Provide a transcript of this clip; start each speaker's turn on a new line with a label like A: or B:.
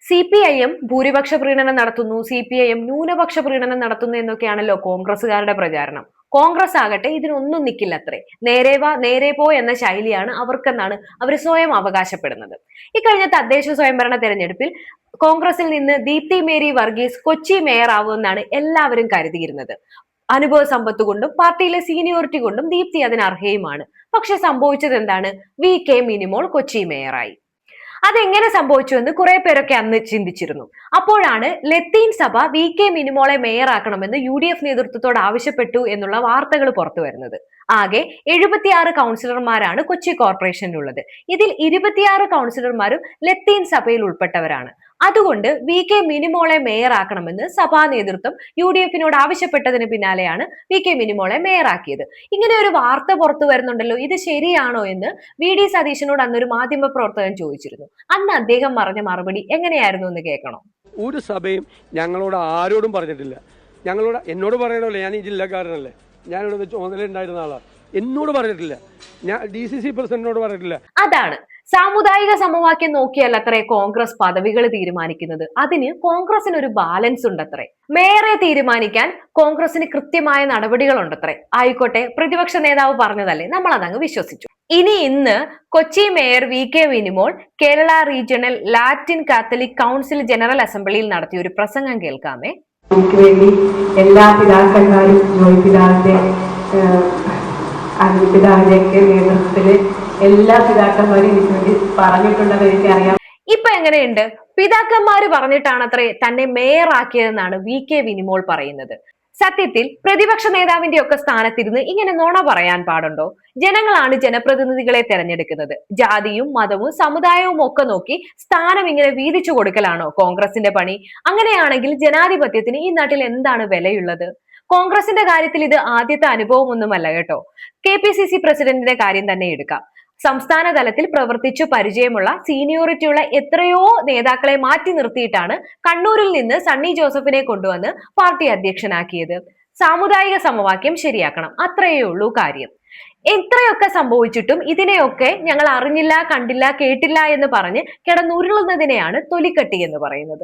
A: CPIM ഭൂരിപക്ഷ പ്രീണനം നടത്തുന്നു, CPIM ന്യൂനപക്ഷ പ്രീണനം നടത്തുന്നു എന്നൊക്കെയാണല്ലോ കോൺഗ്രസുകാരുടെ പ്രചാരണം. കോൺഗ്രസ് ആകട്ടെ ഇതിനൊന്നും നിൽക്കില്ലത്രേ. നേരെ വാ നേരെ പോ എന്ന ശൈലിയാണ് അവർക്കെന്നാണ് അവർ സ്വയം അവകാശപ്പെടുന്നത്. ഇക്കഴിഞ്ഞ തദ്ദേശ സ്വയംഭരണ തെരഞ്ഞെടുപ്പിൽ കോൺഗ്രസിൽ നിന്ന് ദീപ്തി മേരി വർഗീസ് കൊച്ചി മേയർ ആവുമെന്നാണ് എല്ലാവരും കരുതിയിരുന്നത്. അനുഭവ സമ്പത്ത് കൊണ്ടും പാർട്ടിയിലെ സീനിയോറിറ്റി കൊണ്ടും ദീപ്തി അതിന് അർഹയുമാണ്. പക്ഷെ സംഭവിച്ചത് എന്താണ്? VK മിനിമോൾ കൊച്ചി മേയറായി. അതെങ്ങനെ സംഭവിച്ചു എന്ന് കുറെ പേരൊക്കെ അന്ന് ചിന്തിച്ചിരുന്നു. അപ്പോഴാണ് ലത്തീൻ സഭ VK മിനിമോളെ മേയറാക്കണമെന്ന് UDF നേതൃത്വത്തോട് ആവശ്യപ്പെട്ടു എന്നുള്ള വാർത്തകൾ പുറത്തു വരുന്നത്. ആകെ 76 കൗൺസിലർമാരാണ് കൊച്ചി കോർപ്പറേഷനിലുള്ളത്. ഇതിൽ 26 കൗൺസിലർമാരും ലത്തീൻ സഭയിൽ ഉൾപ്പെട്ടവരാണ്. അതുകൊണ്ട് VK മിനിമോളെ മേയറാക്കണമെന്ന് സഭാ നേതൃത്വം UDFനോട് ആവശ്യപ്പെട്ടതിന് പിന്നാലെയാണ് VK മിനിമോളെ മേയറാക്കിയത്. ഇങ്ങനെ ഒരു വാർത്ത പുറത്തു വരുന്നുണ്ടല്ലോ, ഇത് ശരിയാണോ എന്ന് VD സതീശനോട് അന്നൊരു മാധ്യമ പ്രവർത്തകൻ ചോദിച്ചിരുന്നു. അന്ന് അദ്ദേഹം പറഞ്ഞ മറുപടി എങ്ങനെയായിരുന്നു എന്ന് കേൾക്കണം.
B: ഒരു സഭയും ഞങ്ങളോട് ആരോടും പറഞ്ഞിട്ടില്ല. എന്നോട് പറയണമല്ലേ, ഞാൻ ഈ ജില്ലക്കാരനല്ലേ, ഞാനിവിടെ ചുമതലയുണ്ടായിരുന്ന ആളാണ്. എന്നോട് പറഞ്ഞിട്ടില്ല, ഞാൻ DCC പ്രസിഡന്റിനോട് പറഞ്ഞിട്ടില്ല.
A: അതാണ് സാമുദായിക സമവാക്യം നോക്കിയല്ല അത്രേ കോൺഗ്രസ് പദവികൾ തീരുമാനിക്കുന്നത്. അതിന് കോൺഗ്രസിന് ഒരു ബാലൻസ് ഉണ്ടത്രേ. മേയറെ തീരുമാനിക്കാൻ കോൺഗ്രസിന് കൃത്യമായ നടപടികൾ ഉണ്ടത്രേ. ആയിക്കോട്ടെ, പ്രതിപക്ഷ നേതാവ് പറഞ്ഞതല്ലേ, നമ്മൾ അതങ്ങ് വിശ്വസിച്ചു. ഇന്ന് Kochi mayor VK Minimol Kerala regional Latin Catholic council general അസംബ്ലിയിൽ നടത്തിയ ഒരു പ്രസംഗം കേൾക്കാമേ.
C: നമുക്ക് വേണ്ടി എല്ലാ പിതാക്കന്മാരും പിതാവിന്റെയൊക്കെ നേതൃത്വത്തില് എല്ലാ പിതാക്കന്മാരും ഇതിനു വേണ്ടി പറഞ്ഞിട്ടുണ്ടെന്ന് എനിക്കറിയാം.
A: ഇപ്പൊ എങ്ങനെയുണ്ട്? പിതാക്കന്മാര് പറഞ്ഞിട്ടാണത്രേ തന്നെ മേയറാക്കിയതെന്നാണ് VK മിനിമോൾ പറയുന്നത്. സത്യത്തിൽ പ്രതിപക്ഷ നേതാവിന്റെ ഒക്കെ സ്ഥാനത്തിരുന്ന് ഇങ്ങനെ നുണ പറയാൻ പാടുണ്ടോ? ജനങ്ങളാണ് ജനപ്രതിനിധികളെ തെരഞ്ഞെടുക്കുന്നത്. ജാതിയും മതവും സമുദായവും ഒക്കെ നോക്കി സ്ഥാനം ഇങ്ങനെ വീതിച്ചു കൊടുക്കലാണോ കോൺഗ്രസിന്റെ പണി? അങ്ങനെയാണെങ്കിൽ ജനാധിപത്യത്തിന് ഈ നാട്ടിൽ എന്താണ് വിലയുള്ളത്? കോൺഗ്രസിന്റെ കാര്യത്തിൽ ഇത് ആദ്യത്തെ അനുഭവമൊന്നുമല്ല കേട്ടോ. KPCC പ്രസിഡന്റിന്റെ കാര്യം തന്നെ എടുക്കാം. സംസ്ഥാന തലത്തിൽ പ്രവർത്തിച്ചു പരിചയമുള്ള സീനിയോറിറ്റിയുള്ള എത്രയോ നേതാക്കളെ മാറ്റി നിർത്തിയിട്ടാണ് കണ്ണൂരിൽ നിന്ന് സണ്ണി ജോസഫിനെ കൊണ്ടുവന്ന് പാർട്ടി അധ്യക്ഷനാക്കിയത്. സാമുദായിക സമവാക്യം ശരിയാക്കണം, അത്രയേ ഉള്ളൂ കാര്യം. എത്രയൊക്കെ സംഭവിച്ചിട്ടും ഇതിനെയൊക്കെ ഞങ്ങൾ അറിഞ്ഞില്ല, കണ്ടില്ല, കേട്ടില്ല എന്ന് പറഞ്ഞ് കിടന്നുരുളുന്നതിനെയാണ് തൊലിക്കട്ടി എന്ന് പറയുന്നത്.